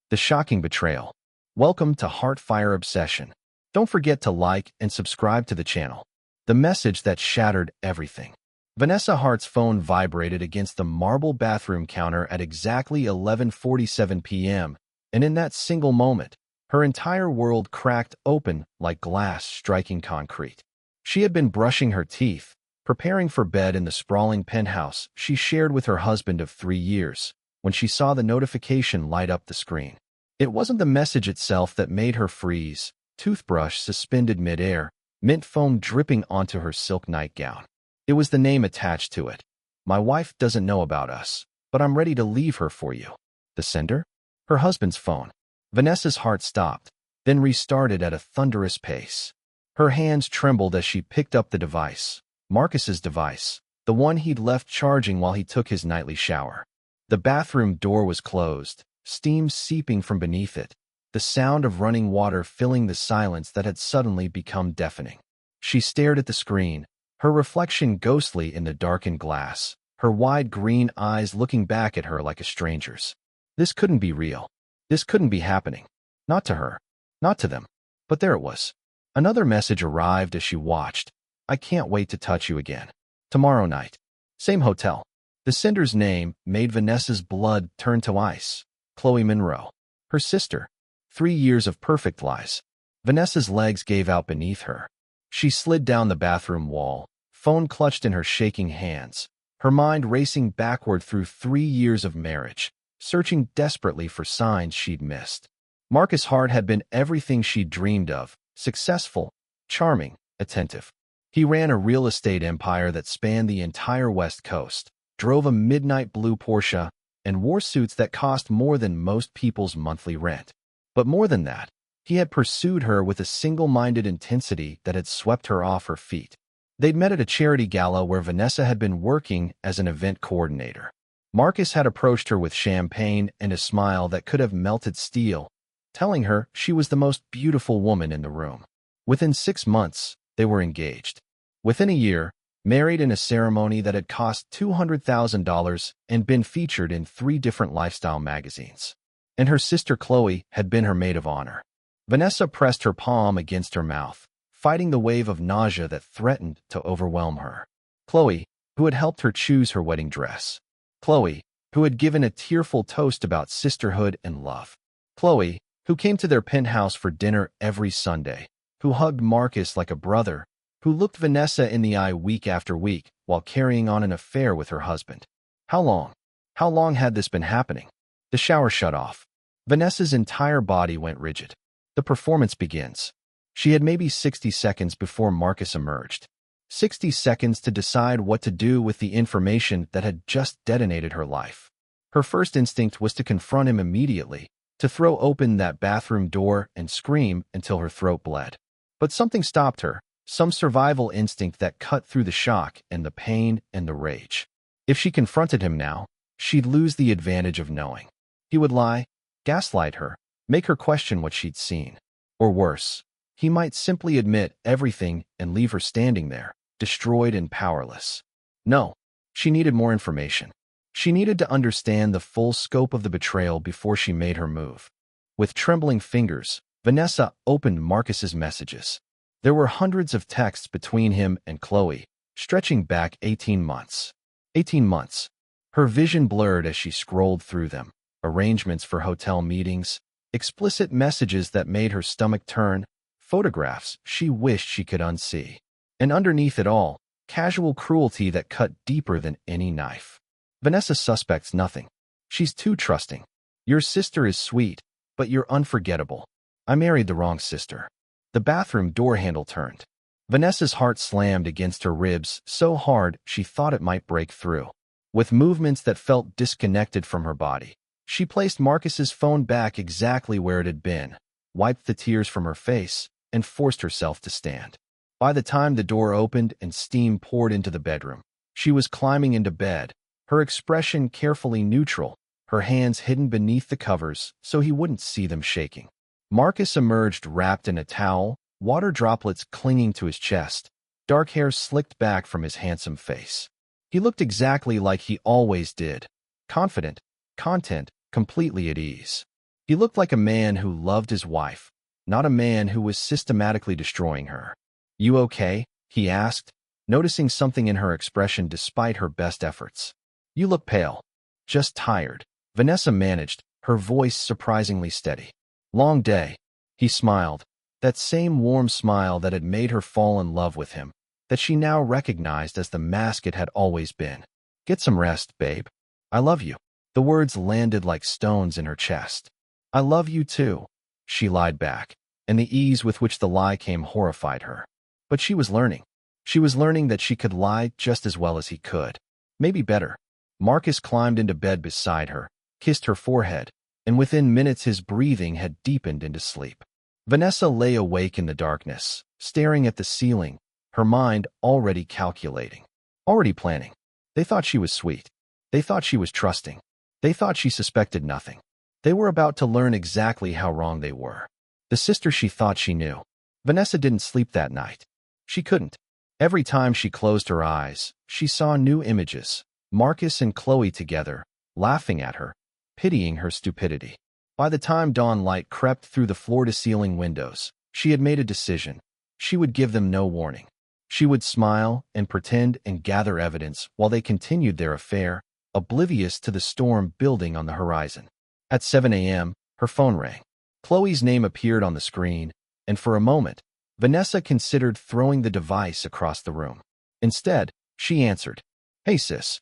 The shocking betrayal. Welcome to Heartfire Obsession. Don't forget to like and subscribe to the channel. The message that shattered everything. Vanessa Hart's phone vibrated against the marble bathroom counter at exactly 11:47 p.m., and in that single moment, her entire world cracked open like glass striking concrete. She had been brushing her teeth, preparing for bed in the sprawling penthouse she shared with her husband of 3 years, when she saw the notification light up the screen. It wasn't the message itself that made her freeze, toothbrush suspended midair, mint foam dripping onto her silk nightgown. It was the name attached to it. My wife doesn't know about us, but I'm ready to leave her for you. The sender? Her husband's phone. Vanessa's heart stopped, then restarted at a thunderous pace. Her hands trembled as she picked up the device. Marcus's device, the one he'd left charging while he took his nightly shower. The bathroom door was closed, steam seeping from beneath it, the sound of running water filling the silence that had suddenly become deafening. She stared at the screen, her reflection ghostly in the darkened glass, her wide green eyes looking back at her like a stranger's. This couldn't be real. This couldn't be happening. Not to her. Not to them. But there it was. Another message arrived as she watched. I can't wait to touch you again. Tomorrow night. Same hotel. The sender's name made Vanessa's blood turn to ice. Chloe Monroe. Her sister. 3 years of perfect lies. Vanessa's legs gave out beneath her. She slid down the bathroom wall, phone clutched in her shaking hands, her mind racing backward through 3 years of marriage, searching desperately for signs she'd missed. Marcus Hart had been everything she'd dreamed of, successful, charming, attentive. He ran a real estate empire that spanned the entire West Coast, drove a midnight blue Porsche, and wore suits that cost more than most people's monthly rent. But more than that, he had pursued her with a single-minded intensity that had swept her off her feet. They'd met at a charity gala where Vanessa had been working as an event coordinator. Marcus had approached her with champagne and a smile that could have melted steel, telling her she was the most beautiful woman in the room. Within 6 months, they were engaged. Within a year, married in a ceremony that had cost $200,000 and been featured in 3 different lifestyle magazines. And her sister Chloe had been her maid of honor. Vanessa pressed her palm against her mouth, fighting the wave of nausea that threatened to overwhelm her. Chloe, who had helped her choose her wedding dress. Chloe, who had given a tearful toast about sisterhood and love. Chloe, who came to their penthouse for dinner every Sunday, who hugged Marcus like a brother, who looked Vanessa in the eye week after week while carrying on an affair with her husband. How long? How long had this been happening? The shower shut off. Vanessa's entire body went rigid. The performance begins. She had maybe 60 seconds before Marcus emerged. 60 seconds to decide what to do with the information that had just detonated her life. Her first instinct was to confront him immediately, to throw open that bathroom door and scream until her throat bled. But something stopped her, some survival instinct that cut through the shock and the pain and the rage. If she confronted him now, she'd lose the advantage of knowing. He would lie, gaslight her, make her question what she'd seen. Or worse, he might simply admit everything and leave her standing there, destroyed and powerless. No, she needed more information. She needed to understand the full scope of the betrayal before she made her move. With trembling fingers, Vanessa opened Marcus's messages. There were hundreds of texts between him and Chloe, stretching back 18 months. 18 months. Her vision blurred as she scrolled through them. Arrangements for hotel meetings, explicit messages that made her stomach turn, photographs she wished she could unsee. And underneath it all, casual cruelty that cut deeper than any knife. Vanessa suspects nothing. She's too trusting. Your sister is sweet, but you're unforgettable. I married the wrong sister. The bathroom door handle turned. Vanessa's heart slammed against her ribs so hard she thought it might break through. With movements that felt disconnected from her body, she placed Marcus's phone back exactly where it had been, wiped the tears from her face, and forced herself to stand. By the time the door opened and steam poured into the bedroom, she was climbing into bed, her expression carefully neutral, her hands hidden beneath the covers so he wouldn't see them shaking. Marcus emerged wrapped in a towel, water droplets clinging to his chest, dark hair slicked back from his handsome face. He looked exactly like he always did, confident, content, completely at ease. He looked like a man who loved his wife, not a man who was systematically destroying her. "You okay?" he asked, noticing something in her expression despite her best efforts. "You look pale." "Just tired," Vanessa managed, her voice surprisingly steady. "Long day." He smiled, that same warm smile that had made her fall in love with him, that she now recognized as the mask it had always been. "Get some rest, babe. I love you." The words landed like stones in her chest. "I love you too," she lied back, and the ease with which the lie came horrified her. But she was learning. She was learning that she could lie just as well as he could. Maybe better. Marcus climbed into bed beside her, kissed her forehead, and within minutes his breathing had deepened into sleep. Vanessa lay awake in the darkness, staring at the ceiling, her mind already calculating, already planning. They thought she was sweet. They thought she was trusting. They thought she suspected nothing. They were about to learn exactly how wrong they were. The sister she thought she knew. Vanessa didn't sleep that night. She couldn't. Every time she closed her eyes, she saw new images. Marcus and Chloe together, laughing at her, pitying her stupidity. By the time dawn light crept through the floor-to-ceiling windows, she had made a decision. She would give them no warning. She would smile and pretend and gather evidence while they continued their affair, oblivious to the storm building on the horizon. At 7 a.m., her phone rang. Chloe's name appeared on the screen, and for a moment, Vanessa considered throwing the device across the room. Instead, she answered, "Hey, sis."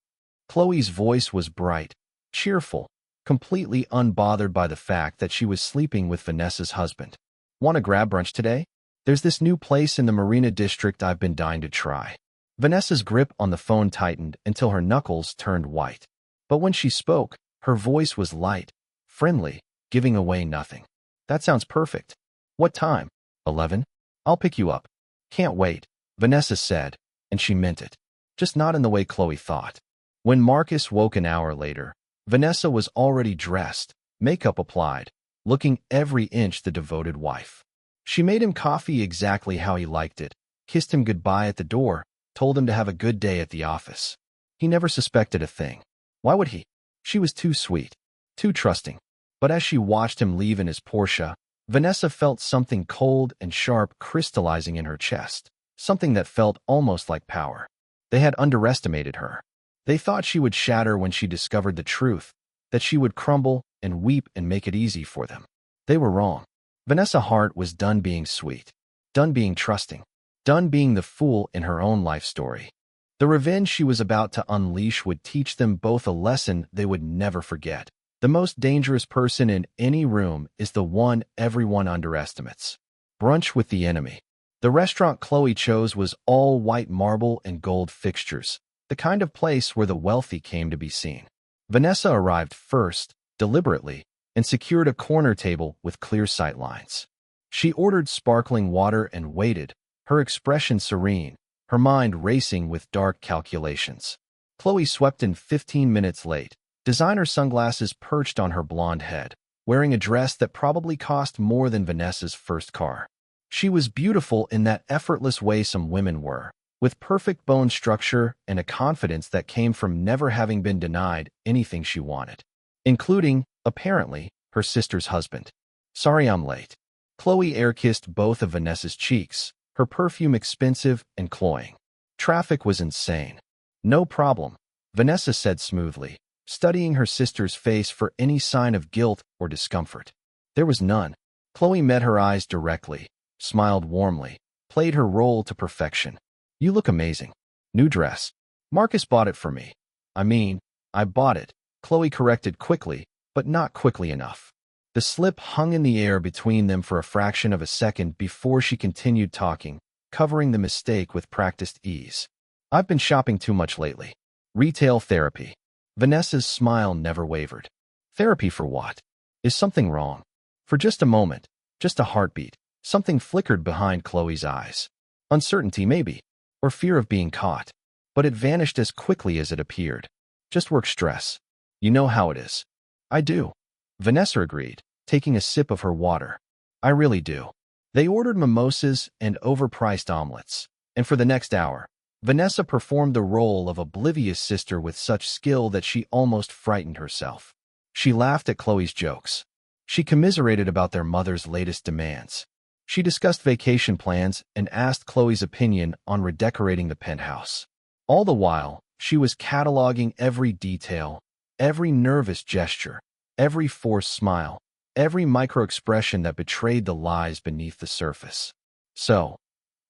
Chloe's voice was bright, cheerful, completely unbothered by the fact that she was sleeping with Vanessa's husband. "Want to grab brunch today? There's this new place in the Marina District I've been dying to try." Vanessa's grip on the phone tightened until her knuckles turned white. But when she spoke, her voice was light, friendly, giving away nothing. "That sounds perfect. What time?" 11? "I'll pick you up." "Can't wait," Vanessa said, and she meant it. Just not in the way Chloe thought. When Marcus woke an hour later, Vanessa was already dressed, makeup applied, looking every inch the devoted wife. She made him coffee exactly how he liked it, kissed him goodbye at the door, told him to have a good day at the office. He never suspected a thing. Why would he? She was too sweet, too trusting. But as she watched him leave in his Porsche, Vanessa felt something cold and sharp crystallizing in her chest, something that felt almost like power. They had underestimated her. They thought she would shatter when she discovered the truth, that she would crumble and weep and make it easy for them. They were wrong. Vanessa Hart was done being sweet, done being trusting, done being the fool in her own life story. The revenge she was about to unleash would teach them both a lesson they would never forget. The most dangerous person in any room is the one everyone underestimates. Brunch with the enemy. The restaurant Chloe chose was all white marble and gold fixtures, the kind of place where the wealthy came to be seen. Vanessa arrived first, deliberately, and secured a corner table with clear sight lines. She ordered sparkling water and waited, her expression serene, her mind racing with dark calculations. Chloe swept in 15 minutes late, designer sunglasses perched on her blonde head, wearing a dress that probably cost more than Vanessa's first car. She was beautiful in that effortless way some women were, with perfect bone structure and a confidence that came from never having been denied anything she wanted, including, apparently, her sister's husband. "Sorry I'm late." Chloe air-kissed both of Vanessa's cheeks, her perfume expensive and cloying. "Traffic was insane." "No problem," Vanessa said smoothly, studying her sister's face for any sign of guilt or discomfort. There was none. Chloe met her eyes directly, smiled warmly, played her role to perfection. "You look amazing. New dress. Marcus bought it for me." I bought it," Chloe corrected quickly, but not quickly enough. The slip hung in the air between them for a fraction of a second before she continued talking, covering the mistake with practiced ease. "I've been shopping too much lately. Retail therapy." Vanessa's smile never wavered. "Therapy for what? Is something wrong?" For just a moment, just a heartbeat, something flickered behind Chloe's eyes. Uncertainty, maybe, or fear of being caught. But it vanished as quickly as it appeared. "Just work stress. You know how it is." "I do," Vanessa agreed, taking a sip of her water. "I really do." They ordered mimosas and overpriced omelets, and for the next hour, Vanessa performed the role of oblivious sister with such skill that she almost frightened herself. She laughed at Chloe's jokes. She commiserated about their mother's latest demands. She discussed vacation plans and asked Chloe's opinion on redecorating the penthouse. All the while, she was cataloging every detail, every nervous gesture, every forced smile, every micro-expression that betrayed the lies beneath the surface. "So,"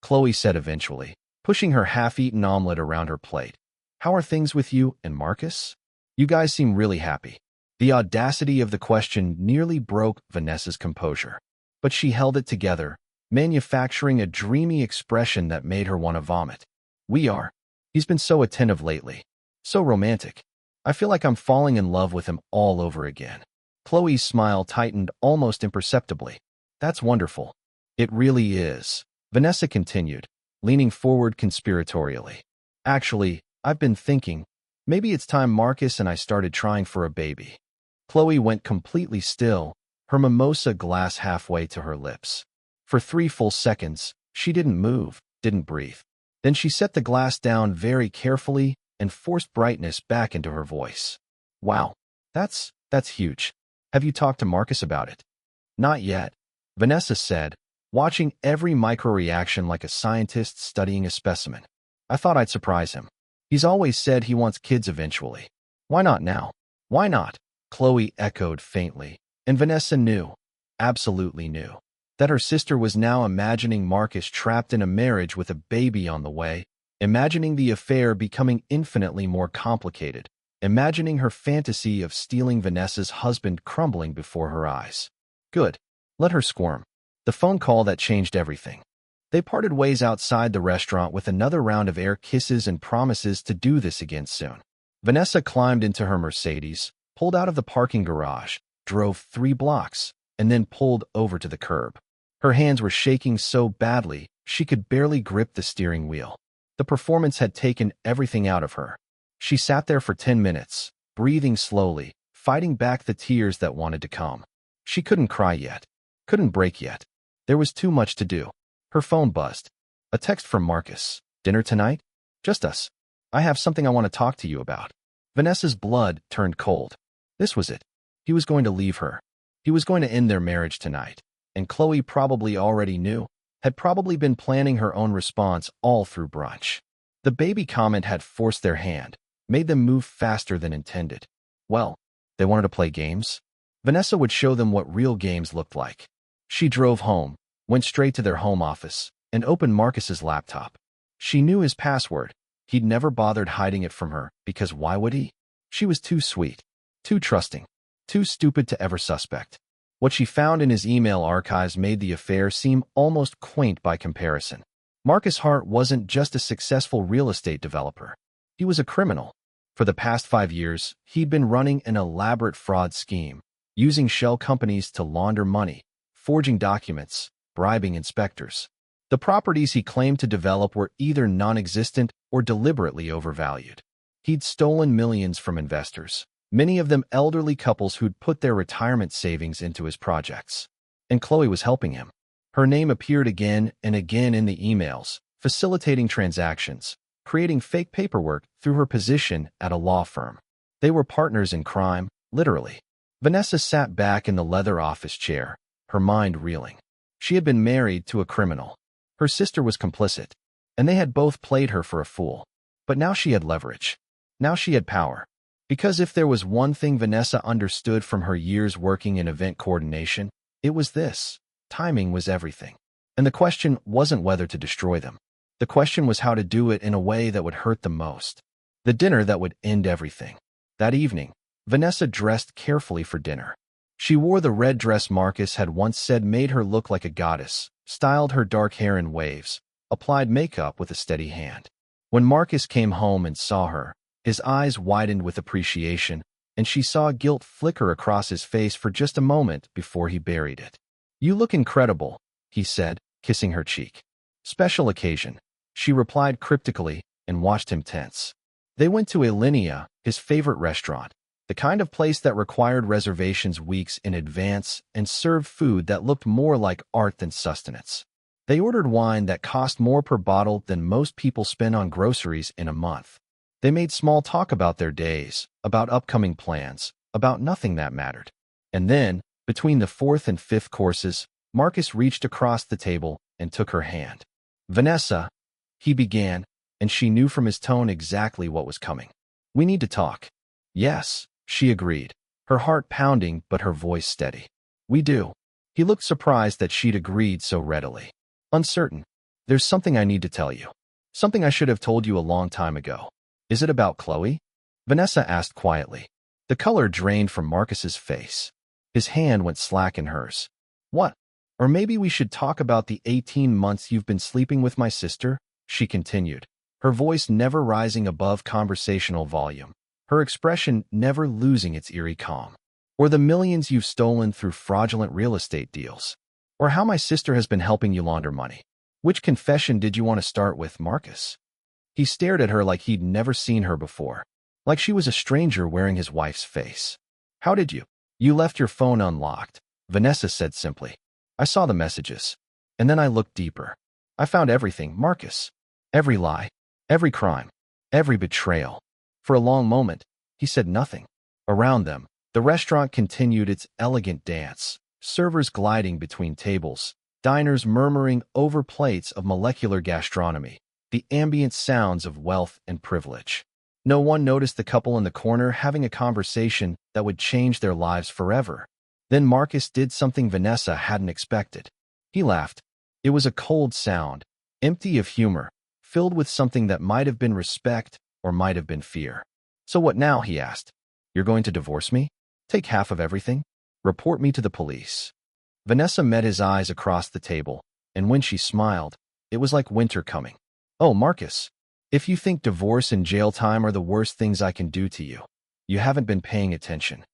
Chloe said eventually, pushing her half-eaten omelet around her plate, "how are things with you and Marcus? You guys seem really happy." The audacity of the question nearly broke Vanessa's composure, but she held it together, manufacturing a dreamy expression that made her want to vomit. "We are. He's been so attentive lately. So romantic. I feel like I'm falling in love with him all over again." Chloe's smile tightened almost imperceptibly. "That's wonderful." "It really is," Vanessa continued, leaning forward conspiratorially. "Actually, I've been thinking, maybe it's time Marcus and I started trying for a baby." Chloe went completely still, her mimosa glass halfway to her lips. For 3 full seconds, she didn't move, didn't breathe. Then she set the glass down very carefully and forced brightness back into her voice. "Wow, that's huge. Have you talked to Marcus about it?" "Not yet," Vanessa said, watching every micro-reaction like a scientist studying a specimen. "I thought I'd surprise him. He's always said he wants kids eventually. Why not now?" "Why not?" Chloe echoed faintly, and Vanessa knew, absolutely knew, that her sister was now imagining Marcus trapped in a marriage with a baby on the way, imagining the affair becoming infinitely more complicated, imagining her fantasy of stealing Vanessa's husband crumbling before her eyes. Good. Let her squirm. The phone call that changed everything. They parted ways outside the restaurant with another round of air kisses and promises to do this again soon. Vanessa climbed into her Mercedes, pulled out of the parking garage, drove 3 blocks, and then pulled over to the curb. Her hands were shaking so badly, she could barely grip the steering wheel. The performance had taken everything out of her. She sat there for 10 minutes, breathing slowly, fighting back the tears that wanted to come. She couldn't cry yet, couldn't break yet. There was too much to do. Her phone buzzed. A text from Marcus. "Dinner tonight? Just us. I have something I want to talk to you about." Vanessa's blood turned cold. This was it. He was going to leave her. He was going to end their marriage tonight. And Chloe probably already knew, had probably been planning her own response all through brunch. The baby comment had forced their hand, made them move faster than intended. Well, they wanted to play games. Vanessa would show them what real games looked like. She drove home, went straight to their home office, and opened Marcus's laptop. She knew his password. He'd never bothered hiding it from her, because why would he? She was too sweet, too trusting, too stupid to ever suspect. What she found in his email archives made the affair seem almost quaint by comparison. Marcus Hart wasn't just a successful real estate developer. He was a criminal. For the past 5 years, he'd been running an elaborate fraud scheme, using shell companies to launder money, forging documents, bribing inspectors. The properties he claimed to develop were either non-existent or deliberately overvalued. He'd stolen millions from investors, many of them elderly couples who'd put their retirement savings into his projects. And Chloe was helping him. Her name appeared again and again in the emails, facilitating transactions, creating fake paperwork through her position at a law firm. They were partners in crime, literally. Vanessa sat back in the leather office chair, her mind reeling. She had been married to a criminal. Her sister was complicit, and they had both played her for a fool. But now she had leverage. Now she had power. Because if there was one thing Vanessa understood from her years working in event coordination, it was this: timing was everything. And the question wasn't whether to destroy them. The question was how to do it in a way that would hurt them most. The dinner that would end everything. That evening, Vanessa dressed carefully for dinner. She wore the red dress Marcus had once said made her look like a goddess, styled her dark hair in waves, applied makeup with a steady hand. When Marcus came home and saw her, his eyes widened with appreciation, and she saw guilt flicker across his face for just a moment before he buried it. "You look incredible," he said, kissing her cheek. "Special occasion," she replied cryptically, and watched him tense. They went to Alinea, his favorite restaurant, the kind of place that required reservations weeks in advance and served food that looked more like art than sustenance. They ordered wine that cost more per bottle than most people spend on groceries in a month. They made small talk about their days, about upcoming plans, about nothing that mattered. And then, Between the fourth and fifth courses, Marcus reached across the table and took her hand. "Vanessa," he began, and she knew from his tone exactly what was coming. "We need to talk." "Yes," she agreed, her heart pounding but her voice steady. "We do." He looked surprised that she'd agreed so readily. Uncertain. "There's something I need to tell you. Something I should have told you a long time ago." "Is it about Chloe?" Vanessa asked quietly. The color drained from Marcus's face. His hand went slack in hers. "What? Or maybe we should talk about the 18 months you've been sleeping with my sister," she continued, her voice never rising above conversational volume, her expression never losing its eerie calm. "Or the millions you've stolen through fraudulent real estate deals. Or how my sister has been helping you launder money. Which confession did you want to start with, Marcus?" He stared at her like he'd never seen her before, like she was a stranger wearing his wife's face. "How did you?" "You left your phone unlocked," Vanessa said simply. "I saw the messages. And then I looked deeper. I found everything, Marcus. Every lie, every crime, every betrayal." For a long moment, he said nothing. Around them, the restaurant continued its elegant dance, servers gliding between tables, diners murmuring over plates of molecular gastronomy, the ambient sounds of wealth and privilege. No one noticed the couple in the corner having a conversation that would change their lives forever. Then Marcus did something Vanessa hadn't expected. He laughed. It was a cold sound, empty of humor, filled with something that might have been respect or might have been fear. "So what now?" he asked. "You're going to divorce me? Take half of everything? Report me to the police?" Vanessa met his eyes across the table, and when she smiled, it was like winter coming. "Oh, Marcus, if you think divorce and jail time are the worst things I can do to you, you haven't been paying attention."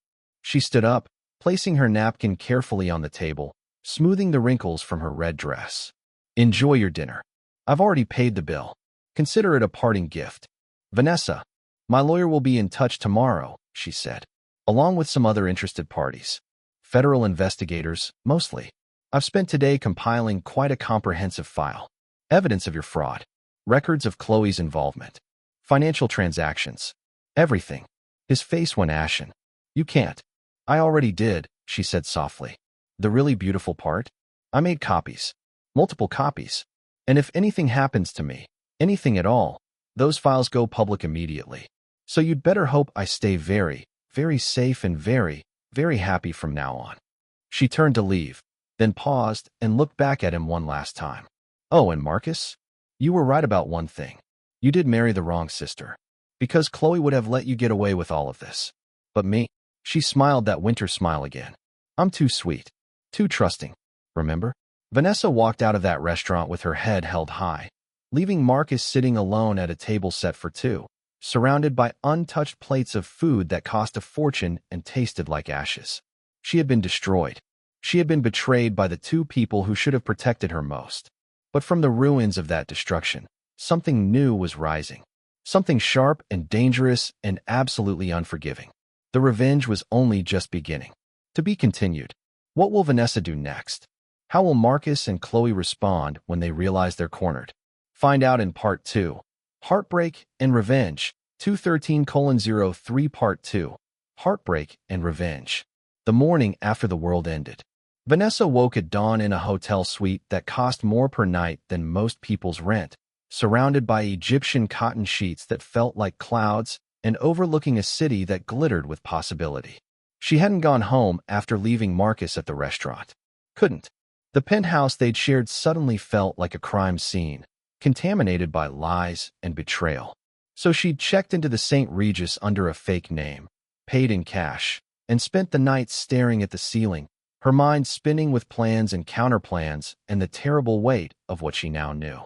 She stood up, placing her napkin carefully on the table, smoothing the wrinkles from her red dress. "Enjoy your dinner. I've already paid the bill. Consider it a parting gift." "Vanessa, my lawyer will be in touch tomorrow," she said, "along with some other interested parties. Federal investigators, mostly. I've spent today compiling quite a comprehensive file. Evidence of your fraud. Records of Chloe's involvement. Financial transactions. Everything." His face went ashen. "You can't." "I already did," she said softly. "The really beautiful part? I made copies. Multiple copies. And if anything happens to me, anything at all, those files go public immediately. So you'd better hope I stay very, very safe and very, very happy from now on." She turned to leave, then paused and looked back at him one last time. "Oh, and Marcus? You were right about one thing. You did marry the wrong sister. Because Chloe would have let you get away with all of this. But me?" She smiled that winter smile again. "I'm too sweet. Too trusting. Remember?" Vanessa walked out of that restaurant with her head held high, leaving Marcus sitting alone at a table set for two, surrounded by untouched plates of food that cost a fortune and tasted like ashes. She had been destroyed. She had been betrayed by the two people who should have protected her most. But from the ruins of that destruction, something new was rising. Something sharp and dangerous and absolutely unforgiving. The revenge was only just beginning. To be continued. What will Vanessa do next? How will Marcus and Chloe respond when they realize they're cornered? Find out in Part 2. Heartbreak and Revenge. 213:03 Part 2. Heartbreak and Revenge. The morning after the world ended. Vanessa woke at dawn in a hotel suite that cost more per night than most people's rent, surrounded by Egyptian cotton sheets that felt like clouds and overlooking a city that glittered with possibility. She hadn't gone home after leaving Marcus at the restaurant. Couldn't. The penthouse they'd shared suddenly felt like a crime scene, contaminated by lies and betrayal. So she'd checked into the St. Regis under a fake name, paid in cash, and spent the night staring at the ceiling, her mind spinning with plans and counterplans and the terrible weight of what she now knew.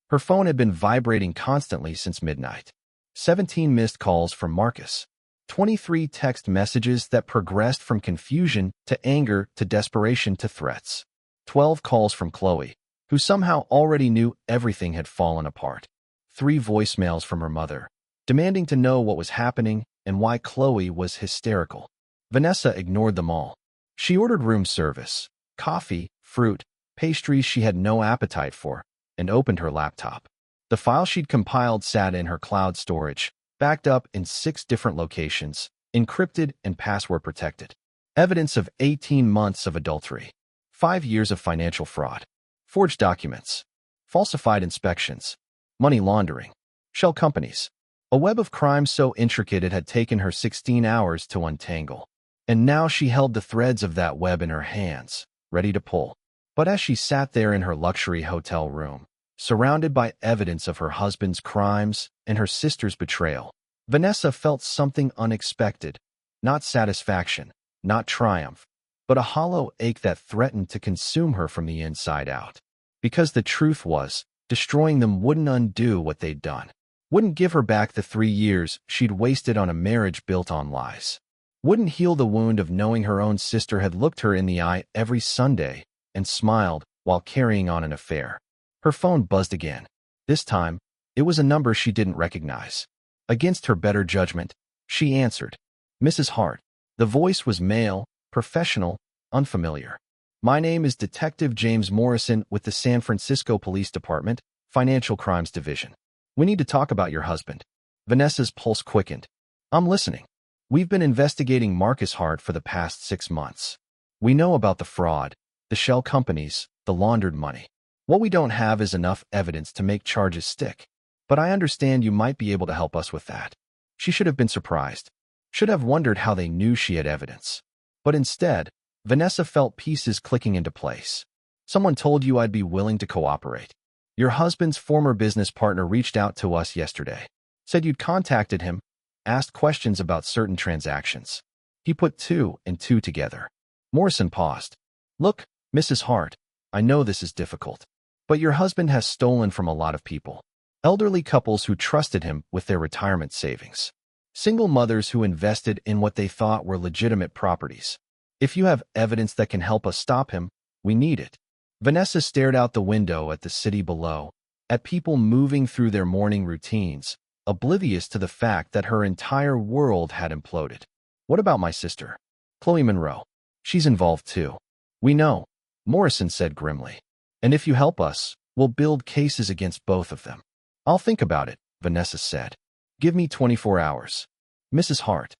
Her phone had been vibrating constantly since midnight. 17 missed calls from Marcus. 23 text messages that progressed from confusion to anger to desperation to threats. 12 calls from Chloe, who somehow already knew everything had fallen apart. 3 voicemails from her mother, demanding to know what was happening and why Chloe was hysterical. Vanessa ignored them all. She ordered room service, coffee, fruit, pastries she had no appetite for, and opened her laptop. The file she'd compiled sat in her cloud storage, backed up in 6 different locations, encrypted and password protected. Evidence of 18 months of adultery, 5 years of financial fraud, forged documents, falsified inspections, money laundering, shell companies. A web of crimes so intricate it had taken her 16 hours to untangle. And now she held the threads of that web in her hands, ready to pull. But as she sat there in her luxury hotel room, surrounded by evidence of her husband's crimes and her sister's betrayal, Vanessa felt something unexpected. Not satisfaction, not triumph, but a hollow ache that threatened to consume her from the inside out. Because the truth was, destroying them wouldn't undo what they'd done. Wouldn't give her back the 3 years she'd wasted on a marriage built on lies. Wouldn't heal the wound of knowing her own sister had looked her in the eye every Sunday and smiled while carrying on an affair. Her phone buzzed again. This time, it was a number she didn't recognize. Against her better judgment, she answered. Mrs. Hart. The voice was male, professional, unfamiliar. My name is Detective James Morrison with the San Francisco Police Department, Financial Crimes Division. We need to talk about your husband. Vanessa's pulse quickened. I'm listening. We've been investigating Marcus Hart for the past 6 months. We know about the fraud, the shell companies, the laundered money. What we don't have is enough evidence to make charges stick. But I understand you might be able to help us with that. She should have been surprised. Should have wondered how they knew she had evidence. But instead, Vanessa felt pieces clicking into place. Someone told you I'd be willing to cooperate. Your husband's former business partner reached out to us yesterday. Said you'd contacted him, asked questions about certain transactions. He put 2 and 2 together. Morrison paused. Look, Mrs. Hart, I know this is difficult. But your husband has stolen from a lot of people. Elderly couples who trusted him with their retirement savings. Single mothers who invested in what they thought were legitimate properties. If you have evidence that can help us stop him, we need it. Vanessa stared out the window at the city below, at people moving through their morning routines, oblivious to the fact that her entire world had imploded. What about my sister? Chloe Monroe. She's involved too. We know, Morrison said grimly. And if you help us, we'll build cases against both of them. I'll think about it, Vanessa said. Give me 24 hours. Mrs. Hart.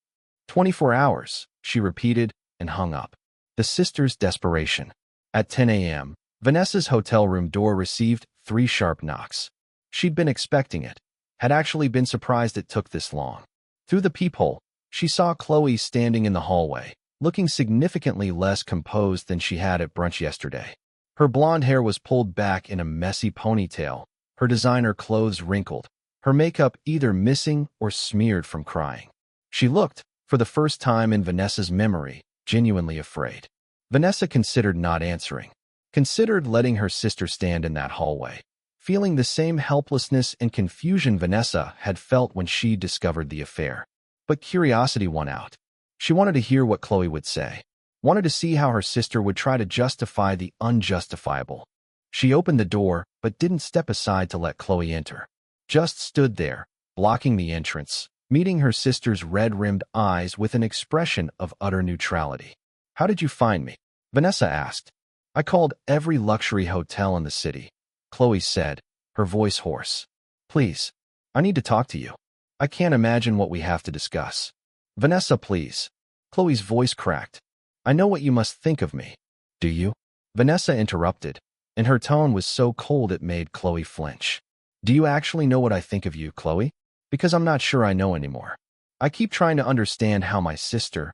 24 hours, she repeated and hung up. The sister's desperation. At 10 a.m., Vanessa's hotel room door received 3 sharp knocks. She'd been expecting it, had actually been surprised it took this long. Through the peephole, she saw Chloe standing in the hallway, looking significantly less composed than she had at brunch yesterday. Her blonde hair was pulled back in a messy ponytail, her designer clothes wrinkled, her makeup either missing or smeared from crying. She looked, for the first time in Vanessa's memory, genuinely afraid. Vanessa considered not answering, considered letting her sister stand in that hallway, feeling the same helplessness and confusion Vanessa had felt when she discovered the affair. But curiosity won out. She wanted to hear what Chloe would say, wanted to see how her sister would try to justify the unjustifiable. She opened the door, but didn't step aside to let Chloe enter. Just stood there, blocking the entrance, meeting her sister's red-rimmed eyes with an expression of utter neutrality. How did you find me? Vanessa asked. I called every luxury hotel in the city, Chloe said, her voice hoarse. Please, I need to talk to you. I can't imagine what we have to discuss. Vanessa, please. Chloe's voice cracked. I know what you must think of me. Do you? Vanessa interrupted, and her tone was so cold it made Chloe flinch. Do you actually know what I think of you, Chloe? Because I'm not sure I know anymore. I keep trying to understand how my sister,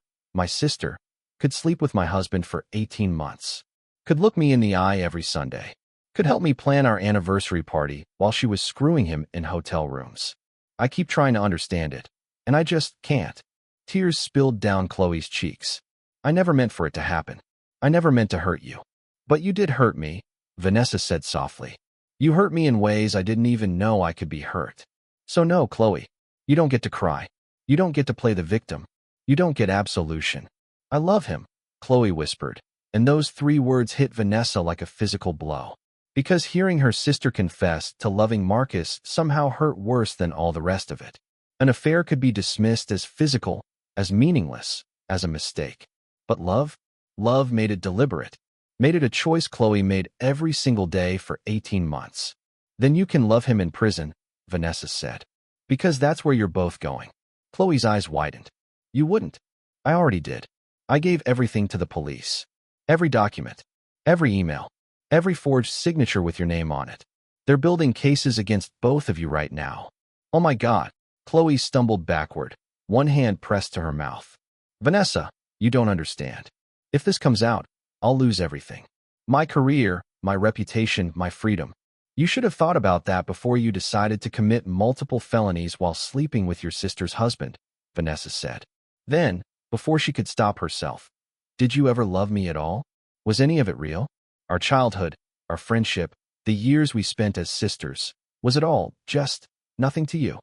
could sleep with my husband for 18 months. Could look me in the eye every Sunday. Could help me plan our anniversary party while she was screwing him in hotel rooms. I keep trying to understand it, and I just can't. Tears spilled down Chloe's cheeks. I never meant for it to happen. I never meant to hurt you. But you did hurt me, Vanessa said softly. You hurt me in ways I didn't even know I could be hurt. So no, Chloe, you don't get to cry. You don't get to play the victim. You don't get absolution. I love him, Chloe whispered, and those 3 words hit Vanessa like a physical blow. Because hearing her sister confess to loving Marcus somehow hurt worse than all the rest of it. An affair could be dismissed as physical, as meaningless, as a mistake. But love? Love made it deliberate. Made it a choice Chloe made every single day for 18 months. Then you can love him in prison, Vanessa said. Because that's where you're both going. Chloe's eyes widened. You wouldn't. I already did. I gave everything to the police. Every document, every email, every forged signature with your name on it. They're building cases against both of you right now. Oh my God. Chloe stumbled backward, one hand pressed to her mouth. Vanessa, you don't understand. If this comes out, I'll lose everything. My career, my reputation, my freedom. You should have thought about that before you decided to commit multiple felonies while sleeping with your sister's husband, Vanessa said. Then, before she could stop herself, did you ever love me at all? Was any of it real? Our childhood, our friendship, the years we spent as sisters, was it all just nothing to you?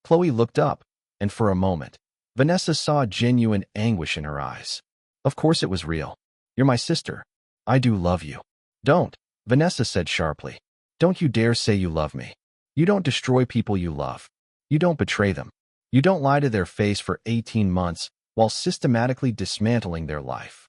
Chloe looked up, and for a moment, Vanessa saw genuine anguish in her eyes. Of course it was real. You're my sister. I do love you. Don't, Vanessa said sharply. Don't you dare say you love me. You don't destroy people you love. You don't betray them. You don't lie to their face for 18 months while systematically dismantling their life.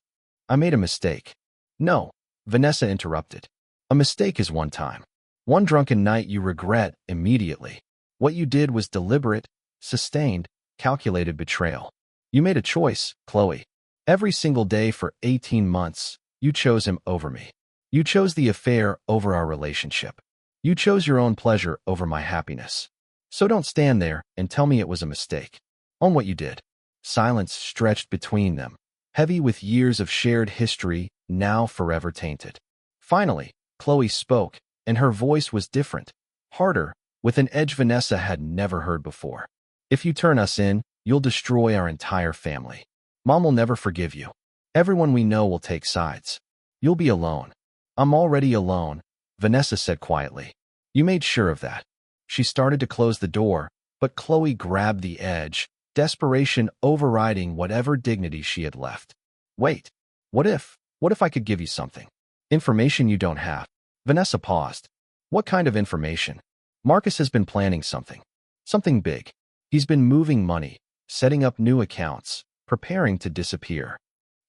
I made a mistake. No, Vanessa interrupted. A mistake is one time. One drunken night you regret immediately. What you did was deliberate, sustained, calculated betrayal. You made a choice, Chloe. Every single day for 18 months, you chose him over me. You chose the affair over our relationship. You chose your own pleasure over my happiness. So don't stand there and tell me it was a mistake. Own what you did. Silence stretched between them, heavy with years of shared history, now forever tainted. Finally, Chloe spoke, and her voice was different, harder, with an edge Vanessa had never heard before. If you turn us in, you'll destroy our entire family. Mom will never forgive you. Everyone we know will take sides. You'll be alone. I'm already alone, Vanessa said quietly. You made sure of that. She started to close the door, but Chloe grabbed the edge, desperation overriding whatever dignity she had left. Wait, what if I could give you something? Information you don't have. Vanessa paused. What kind of information? Marcus has been planning something. Something big. He's been moving money, setting up new accounts, preparing to disappear.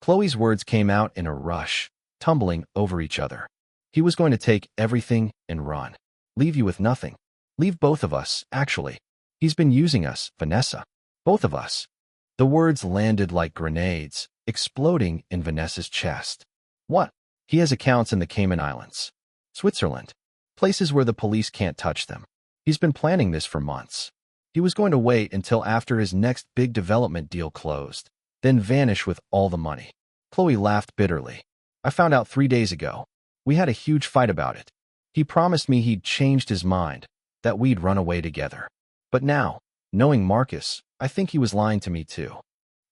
Chloe's words came out in a rush, tumbling over each other. He was going to take everything and run. Leave you with nothing. Leave both of us, actually. He's been using us, Vanessa. Both of us. The words landed like grenades, exploding in Vanessa's chest. What? He has accounts in the Cayman Islands. Switzerland. Places where the police can't touch them. He's been planning this for months. He was going to wait until after his next big development deal closed, then vanish with all the money. Chloe laughed bitterly. I found out 3 days ago. We had a huge fight about it. He promised me he'd changed his mind, that we'd run away together. But now, knowing Marcus, I think he was lying to me too.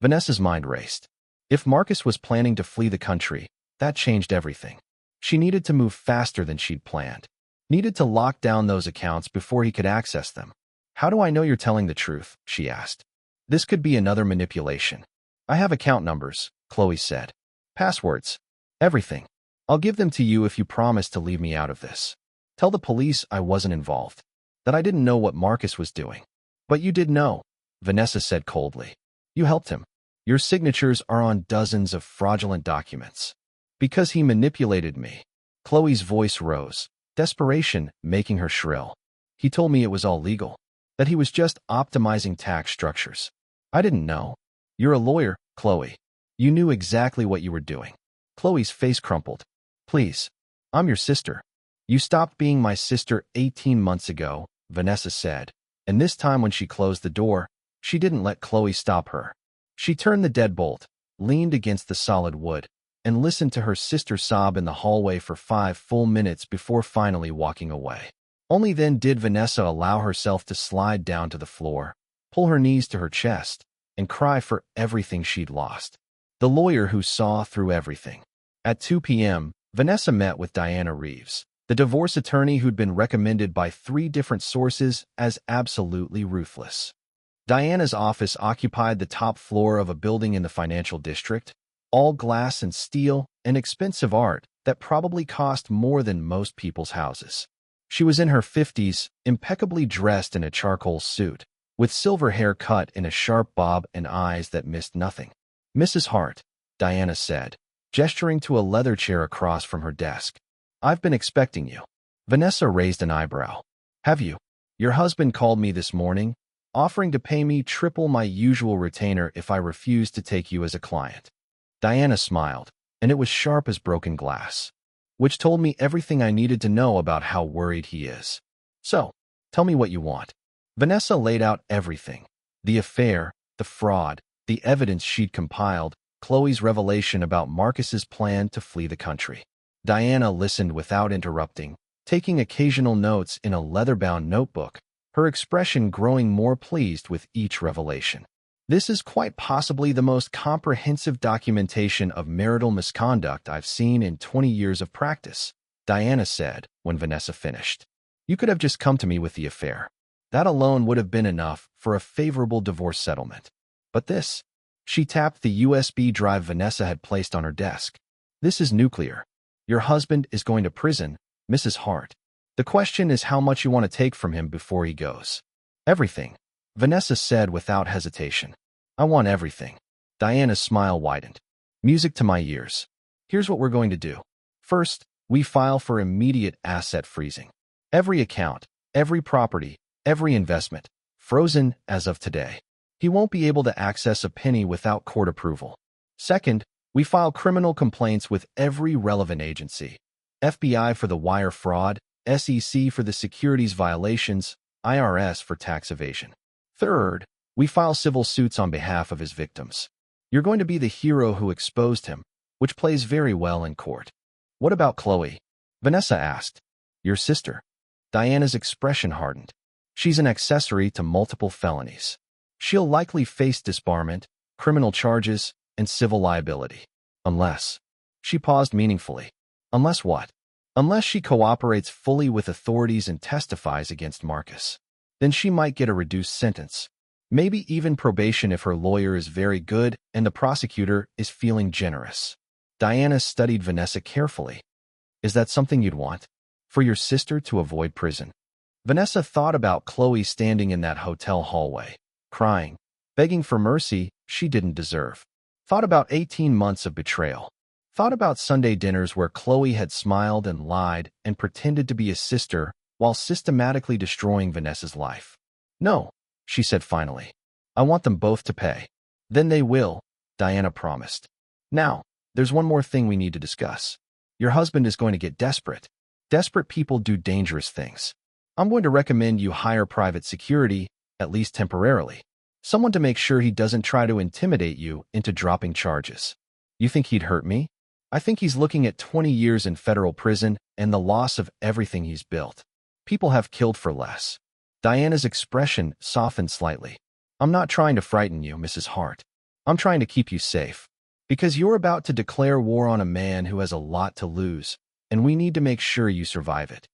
Vanessa's mind raced. If Marcus was planning to flee the country, that changed everything. She needed to move faster than she'd planned. Needed to lock down those accounts before he could access them. How do I know you're telling the truth? She asked. This could be another manipulation. I have account numbers, Chloe said. Passwords. Everything. I'll give them to you if you promise to leave me out of this. Tell the police I wasn't involved. That I didn't know what Marcus was doing. But you did know, Vanessa said coldly. You helped him. Your signatures are on dozens of fraudulent documents. Because he manipulated me. Chloe's voice rose, desperation making her shrill. He told me it was all legal. That he was just optimizing tax structures. I didn't know. You're a lawyer, Chloe. You knew exactly what you were doing. Chloe's face crumpled. Please. I'm your sister. You stopped being my sister 18 months ago, Vanessa said. And this time when she closed the door, she didn't let Chloe stop her. She turned the deadbolt, leaned against the solid wood, and listened to her sister sob in the hallway for 5 full minutes before finally walking away. Only then did Vanessa allow herself to slide down to the floor, pull her knees to her chest, and cry for everything she'd lost. The lawyer who saw through everything. At 2 p.m., Vanessa met with Diana Reeves, the divorce attorney who'd been recommended by 3 different sources as absolutely ruthless. Diana's office occupied the top floor of a building in the financial district, all glass and steel and expensive art that probably cost more than most people's houses. She was in her 50s, impeccably dressed in a charcoal suit, with silver hair cut in a sharp bob and eyes that missed nothing. Mrs. Hart, Diana said, gesturing to a leather chair across from her desk. I've been expecting you. Vanessa raised an eyebrow. Have you? Your husband called me this morning, offering to pay me triple my usual retainer if I refuse to take you as a client. Diana smiled, and it was sharp as broken glass, which told me everything I needed to know about how worried he is. So, tell me what you want. Vanessa laid out everything. The affair, the fraud, the evidence she'd compiled, Chloe's revelation about Marcus's plan to flee the country. Diana listened without interrupting, taking occasional notes in a leather-bound notebook, her expression growing more pleased with each revelation. This is quite possibly the most comprehensive documentation of marital misconduct I've seen in 20 years of practice, Diana said when Vanessa finished. You could have just come to me with the affair. That alone would have been enough for a favorable divorce settlement. But this, she tapped the USB drive Vanessa had placed on her desk. This is nuclear. Your husband is going to prison, Mrs. Hart. The question is how much you want to take from him before he goes. Everything, Vanessa said without hesitation. I want everything. Diana's smile widened. Music to my ears. Here's what we're going to do. First, we file for immediate asset freezing. Every account, every property, every investment, frozen as of today. He won't be able to access a penny without court approval. Second, we file criminal complaints with every relevant agency. FBI for the wire fraud, SEC for the securities violations, IRS for tax evasion. Third, we file civil suits on behalf of his victims. You're going to be the hero who exposed him, which plays very well in court. What about Chloe? Vanessa asked. Your sister. Diana's expression hardened. She's an accessory to multiple felonies. She'll likely face disbarment, criminal charges, and civil liability. Unless. She paused meaningfully. Unless what? Unless she cooperates fully with authorities and testifies against Marcus. Then she might get a reduced sentence. Maybe even probation if her lawyer is very good and the prosecutor is feeling generous. Diana studied Vanessa carefully. Is that something you'd want? For your sister to avoid prison? Vanessa thought about Chloe standing in that hotel hallway, crying, begging for mercy she didn't deserve. Thought about 18 months of betrayal. Thought about Sunday dinners where Chloe had smiled and lied and pretended to be a sister while systematically destroying Vanessa's life. No, she said finally. I want them both to pay. Then they will, Diana promised. Now, there's one more thing we need to discuss. Your husband is going to get desperate. Desperate people do dangerous things. I'm going to recommend you hire private security, at least temporarily. Someone to make sure he doesn't try to intimidate you into dropping charges. You think he'd hurt me? I think he's looking at 20 years in federal prison and the loss of everything he's built. People have killed for less. Diana's expression softened slightly. I'm not trying to frighten you, Mrs. Hart. I'm trying to keep you safe. Because you're about to declare war on a man who has a lot to lose, and we need to make sure you survive it.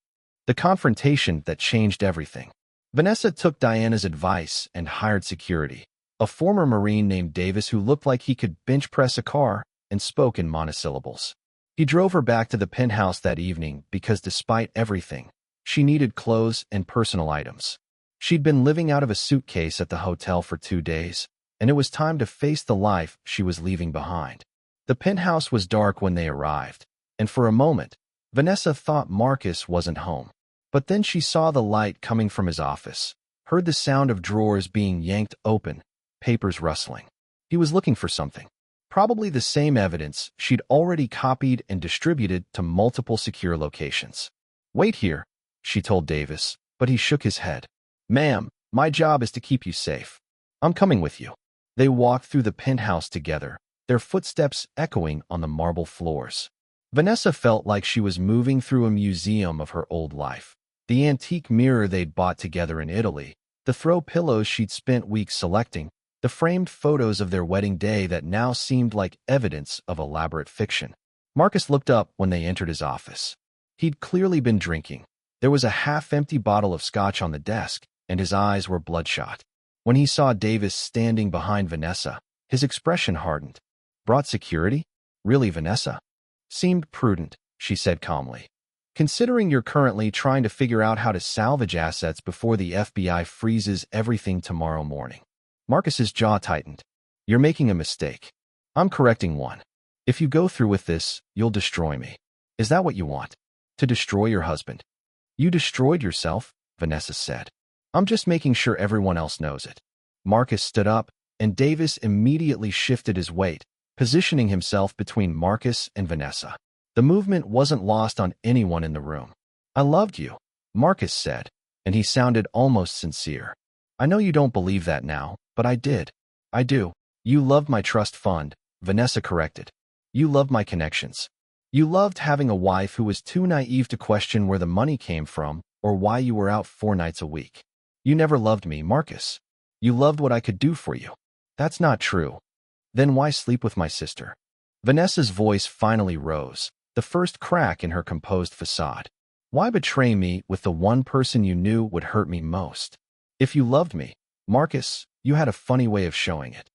The confrontation that changed everything. Vanessa took Diana's advice and hired security. A former Marine named Davis who looked like he could bench press a car and spoke in monosyllables. He drove her back to the penthouse that evening because despite everything, she needed clothes and personal items. She'd been living out of a suitcase at the hotel for 2 days, and it was time to face the life she was leaving behind. The penthouse was dark when they arrived, and for a moment, Vanessa thought Marcus wasn't home. But then she saw the light coming from his office, heard the sound of drawers being yanked open, papers rustling. He was looking for something. Probably the same evidence she'd already copied and distributed to multiple secure locations. Wait here, she told Davis, but he shook his head. Ma'am, my job is to keep you safe. I'm coming with you. They walked through the penthouse together, their footsteps echoing on the marble floors. Vanessa felt like she was moving through a museum of her old life. The antique mirror they'd bought together in Italy, the throw pillows she'd spent weeks selecting, the framed photos of their wedding day that now seemed like evidence of elaborate fiction. Marcus looked up when they entered his office. He'd clearly been drinking. There was a half-empty bottle of scotch on the desk, and his eyes were bloodshot. When he saw Davis standing behind Vanessa, his expression hardened. Brought security? Really, Vanessa? Seemed prudent, she said calmly. Considering you're currently trying to figure out how to salvage assets before the FBI freezes everything tomorrow morning. Marcus's jaw tightened. You're making a mistake. I'm correcting one. If you go through with this, you'll destroy me. Is that what you want? To destroy your husband? You destroyed yourself, Vanessa said. I'm just making sure everyone else knows it. Marcus stood up, and Davis immediately shifted his weight, positioning himself between Marcus and Vanessa. The movement wasn't lost on anyone in the room. "I loved you," Marcus said, and he sounded almost sincere. "I know you don't believe that now, but I did. I do. You loved my trust fund," Vanessa corrected. "You loved my connections. You loved having a wife who was too naive to question where the money came from or why you were out 4 nights a week. You never loved me, Marcus. You loved what I could do for you." "That's not true." "Then why sleep with my sister?" Vanessa's voice finally rose, the first crack in her composed facade. "Why betray me with the one person you knew would hurt me most? If you loved me, Marcus, you had a funny way of showing it."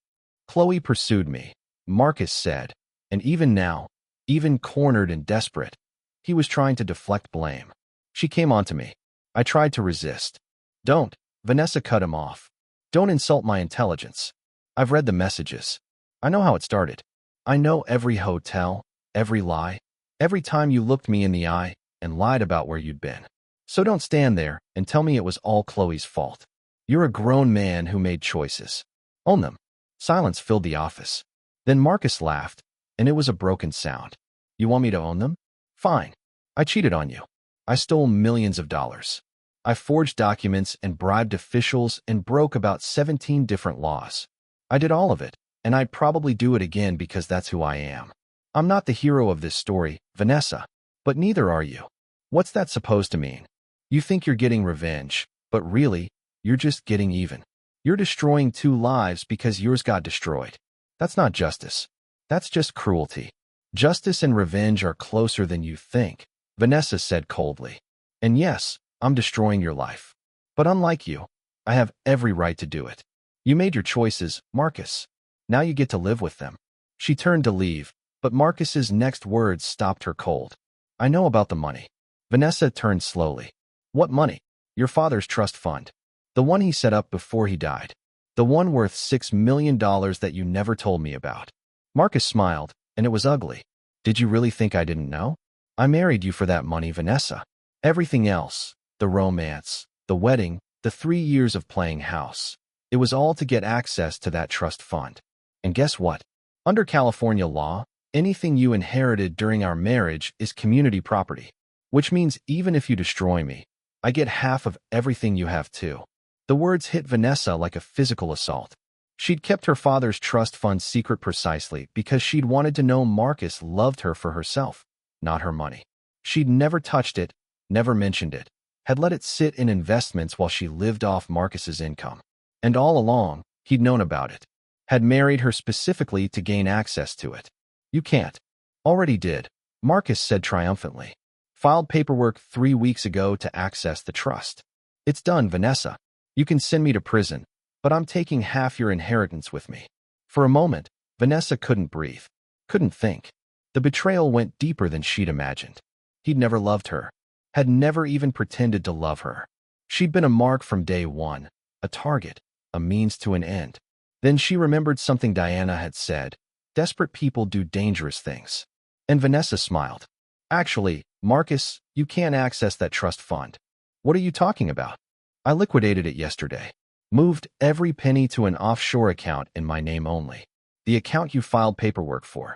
"Chloe pursued me," Marcus said, and even now, even cornered and desperate, he was trying to deflect blame. "She came onto me. I tried to resist." "Don't," Vanessa cut him off. "Don't insult my intelligence. I've read the messages. I know how it started. I know every hotel, every lie, every time you looked me in the eye and lied about where you'd been. So don't stand there and tell me it was all Chloe's fault. You're a grown man who made choices. Own them." Silence filled the office. Then Marcus laughed, and it was a broken sound. "You want me to own them? Fine. I cheated on you. I stole millions of dollars. I forged documents and bribed officials and broke about 17 different laws. I did all of it, and I'd probably do it again because that's who I am. I'm not the hero of this story, Vanessa, but neither are you. What's that supposed to mean? You think you're getting revenge, but really, you're just getting even. You're destroying 2 lives because yours got destroyed. That's not justice. That's just cruelty. Justice and revenge are closer than you think," Vanessa said coldly. "And yes, I'm destroying your life. But unlike you, I have every right to do it. You made your choices, Marcus. Now you get to live with them." She turned to leave, but Marcus's next words stopped her cold. "I know about the money." Vanessa turned slowly. "What money?" "Your father's trust fund. The one he set up before he died. The one worth $6 million that you never told me about." Marcus smiled, and it was ugly. "Did you really think I didn't know? I married you for that money, Vanessa. Everything else, the romance, the wedding, the 3 years of playing house, it was all to get access to that trust fund. And guess what? Under California law, anything you inherited during our marriage is community property, which means even if you destroy me, I get half of everything you have too." The words hit Vanessa like a physical assault. She'd kept her father's trust fund secret precisely because she'd wanted to know Marcus loved her for herself, not her money. She'd never touched it, never mentioned it, had let it sit in investments while she lived off Marcus's income. And all along, he'd known about it, had married her specifically to gain access to it. "You can't." "Already did," Marcus said triumphantly. "Filed paperwork 3 weeks ago to access the trust. It's done, Vanessa. You can send me to prison, but I'm taking half your inheritance with me." For a moment, Vanessa couldn't breathe, couldn't think. The betrayal went deeper than she'd imagined. He'd never loved her, had never even pretended to love her. She'd been a mark from day one, a target, a means to an end. Then she remembered something Diana had said: desperate people do dangerous things. And Vanessa smiled. "Actually, Marcus, you can't access that trust fund." "What are you talking about?" "I liquidated it yesterday. Moved every penny to an offshore account in my name only. The account you filed paperwork for."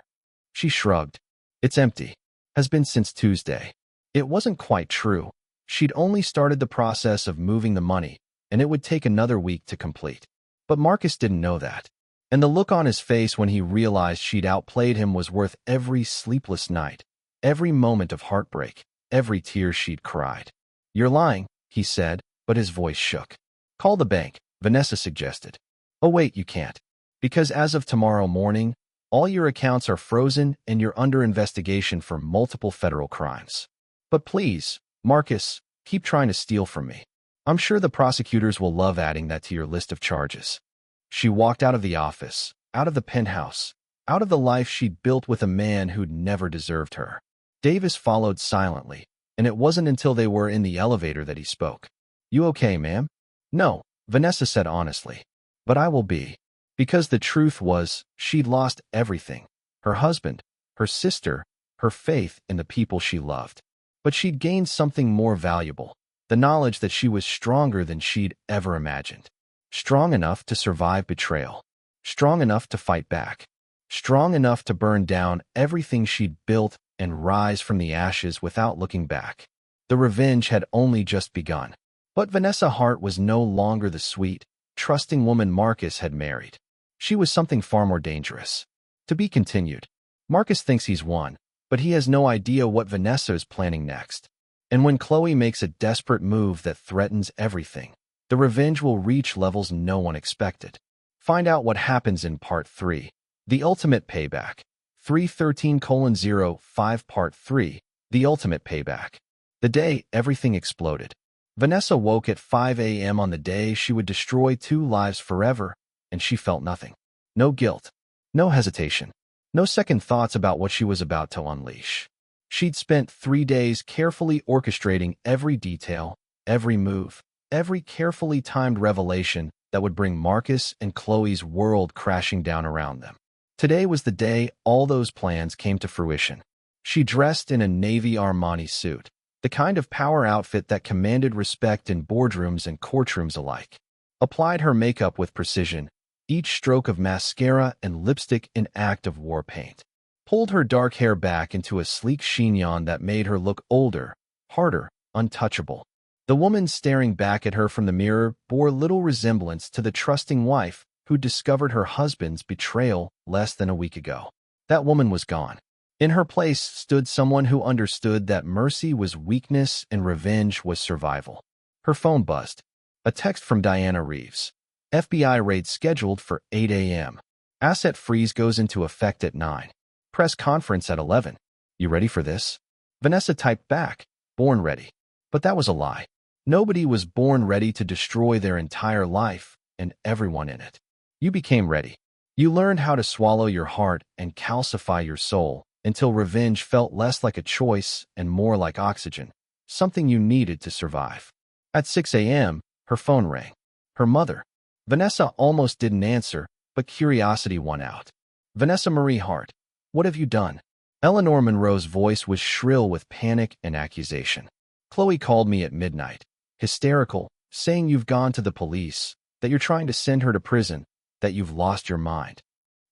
She shrugged. "It's empty. Has been since Tuesday." It wasn't quite true. She'd only started the process of moving the money, and it would take another week to complete. But Marcus didn't know that. And the look on his face when he realized she'd outplayed him was worth every sleepless night, every moment of heartbreak, every tear she'd cried. "You're lying," he said, but his voice shook. "Call the bank," Vanessa suggested. "Oh wait, you can't. Because as of tomorrow morning, all your accounts are frozen and you're under investigation for multiple federal crimes." "But please, Marcus, keep trying to steal from me. I'm sure the prosecutors will love adding that to your list of charges." She walked out of the office, out of the penthouse, out of the life she'd built with a man who'd never deserved her. Davis followed silently, and it wasn't until they were in the elevator that he spoke. "You okay, ma'am?" "No," Vanessa said honestly. "But I will be." Because the truth was, she'd lost everything. Her husband, her sister, her faith in the people she loved. But she'd gained something more valuable, the knowledge that she was stronger than she'd ever imagined. Strong enough to survive betrayal. Strong enough to fight back. strong enough to burn down everything she'd built and rise from the ashes without looking back. The revenge had only just begun. But Vanessa Hart was no longer the sweet, trusting woman Marcus had married. She was something far more dangerous. To be continued. Marcus thinks he's won, but he has no idea what Vanessa is planning next. And when Chloe makes a desperate move that threatens everything, the revenge will reach levels no one expected. Find out what happens in Part 3. The Ultimate Payback. 313:05 Part 3. The Ultimate Payback. The day everything exploded. Vanessa woke at 5 a.m. on the day she would destroy 2 lives forever, and she felt nothing. No guilt. No hesitation. No second thoughts about what she was about to unleash. She'd spent 3 days carefully orchestrating every detail, every move, every carefully timed revelation that would bring Marcus and Chloe's world crashing down around them. Today was the day all those plans came to fruition. She dressed in a navy Armani suit, the kind of power outfit that commanded respect in boardrooms and courtrooms alike. Applied her makeup with precision, each stroke of mascara and lipstick an act of war paint. Pulled her dark hair back into a sleek chignon that made her look older, harder, untouchable. The woman staring back at her from the mirror bore little resemblance to the trusting wife who discovered her husband's betrayal less than a week ago. That woman was gone. In her place stood someone who understood that mercy was weakness and revenge was survival. Her phone buzzed. A text from Diana Reeves. FBI raid scheduled for 8 a.m. Asset freeze goes into effect at 9. Press conference at 11. You ready for this? Vanessa typed back, born ready. But that was a lie. Nobody was born ready to destroy their entire life and everyone in it. You became ready. You learned how to swallow your heart and calcify your soul until revenge felt less like a choice and more like oxygen, something you needed to survive. At 6 a.m., her phone rang. Her mother. Vanessa almost didn't answer, but curiosity won out. Vanessa Marie Hart. What have you done? Eleanor Monroe's voice was shrill with panic and accusation. Chloe called me at midnight, hysterical, saying you've gone to the police, that you're trying to send her to prison, that you've lost your mind.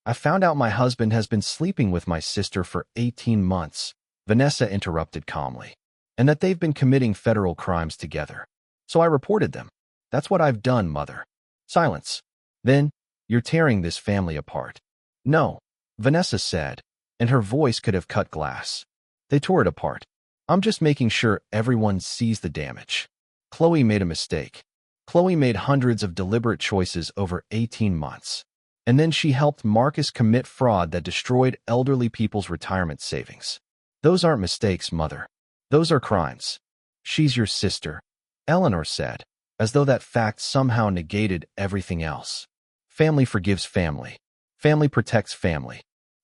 I found out my husband has been sleeping with my sister for 18 months, Vanessa interrupted calmly, and that they've been committing federal crimes together. So I reported them. That's what I've done, Mother. Silence. Then, you're tearing this family apart. No, Vanessa said, and her voice could have cut glass. They tore it apart. I'm just making sure everyone sees the damage. Chloe made a mistake. Chloe made hundreds of deliberate choices over 18 months. And then she helped Marcus commit fraud that destroyed elderly people's retirement savings. Those aren't mistakes, Mother. Those are crimes. She's your sister, Eleanor said, as though that fact somehow negated everything else. Family forgives family. Family protects family.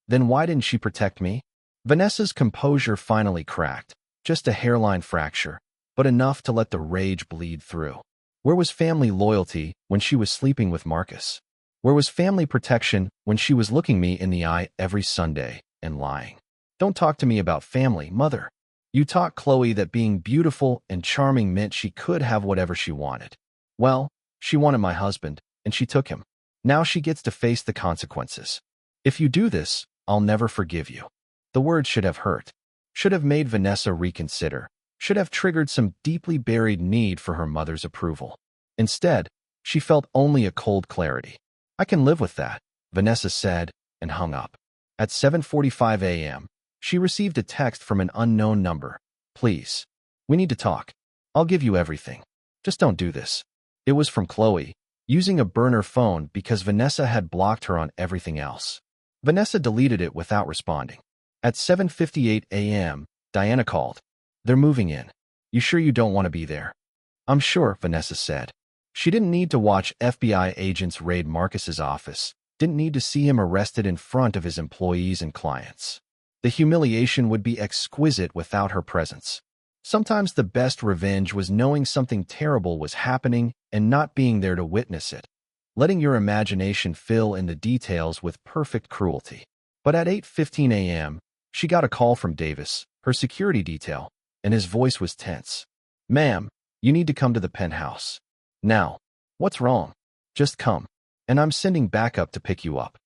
Then why didn't she protect me? Vanessa's composure finally cracked, just a hairline fracture, but enough to let the rage bleed through. Where was family loyalty when she was sleeping with Marcus? Where was family protection when she was looking me in the eye every Sunday and lying? Don't talk to me about family, Mother. You taught Chloe that being beautiful and charming meant she could have whatever she wanted. Well, she wanted my husband, and she took him. Now she gets to face the consequences. If you do this, I'll never forgive you. The words should have hurt, should have made Vanessa reconsider, should have triggered some deeply buried need for her mother's approval. Instead, she felt only a cold clarity. I can live with that, Vanessa said, and hung up. At 7:45 a.m., she received a text from an unknown number. Please. We need to talk. I'll give you everything. Just don't do this. It was from Chloe, using a burner phone because Vanessa had blocked her on everything else. Vanessa deleted it without responding. At 7:58 a.m., Diana called. They're moving in. You sure you don't want to be there? I'm sure, Vanessa said. She didn't need to watch FBI agents raid Marcus's office, didn't need to see him arrested in front of his employees and clients. The humiliation would be exquisite without her presence. Sometimes the best revenge was knowing something terrible was happening and not being there to witness it, letting your imagination fill in the details with perfect cruelty. But at 8:15 a.m., she got a call from Davis, her security detail, and his voice was tense. Ma'am, you need to come to the penthouse. Now. What's wrong? Just come. And I'm sending backup to pick you up.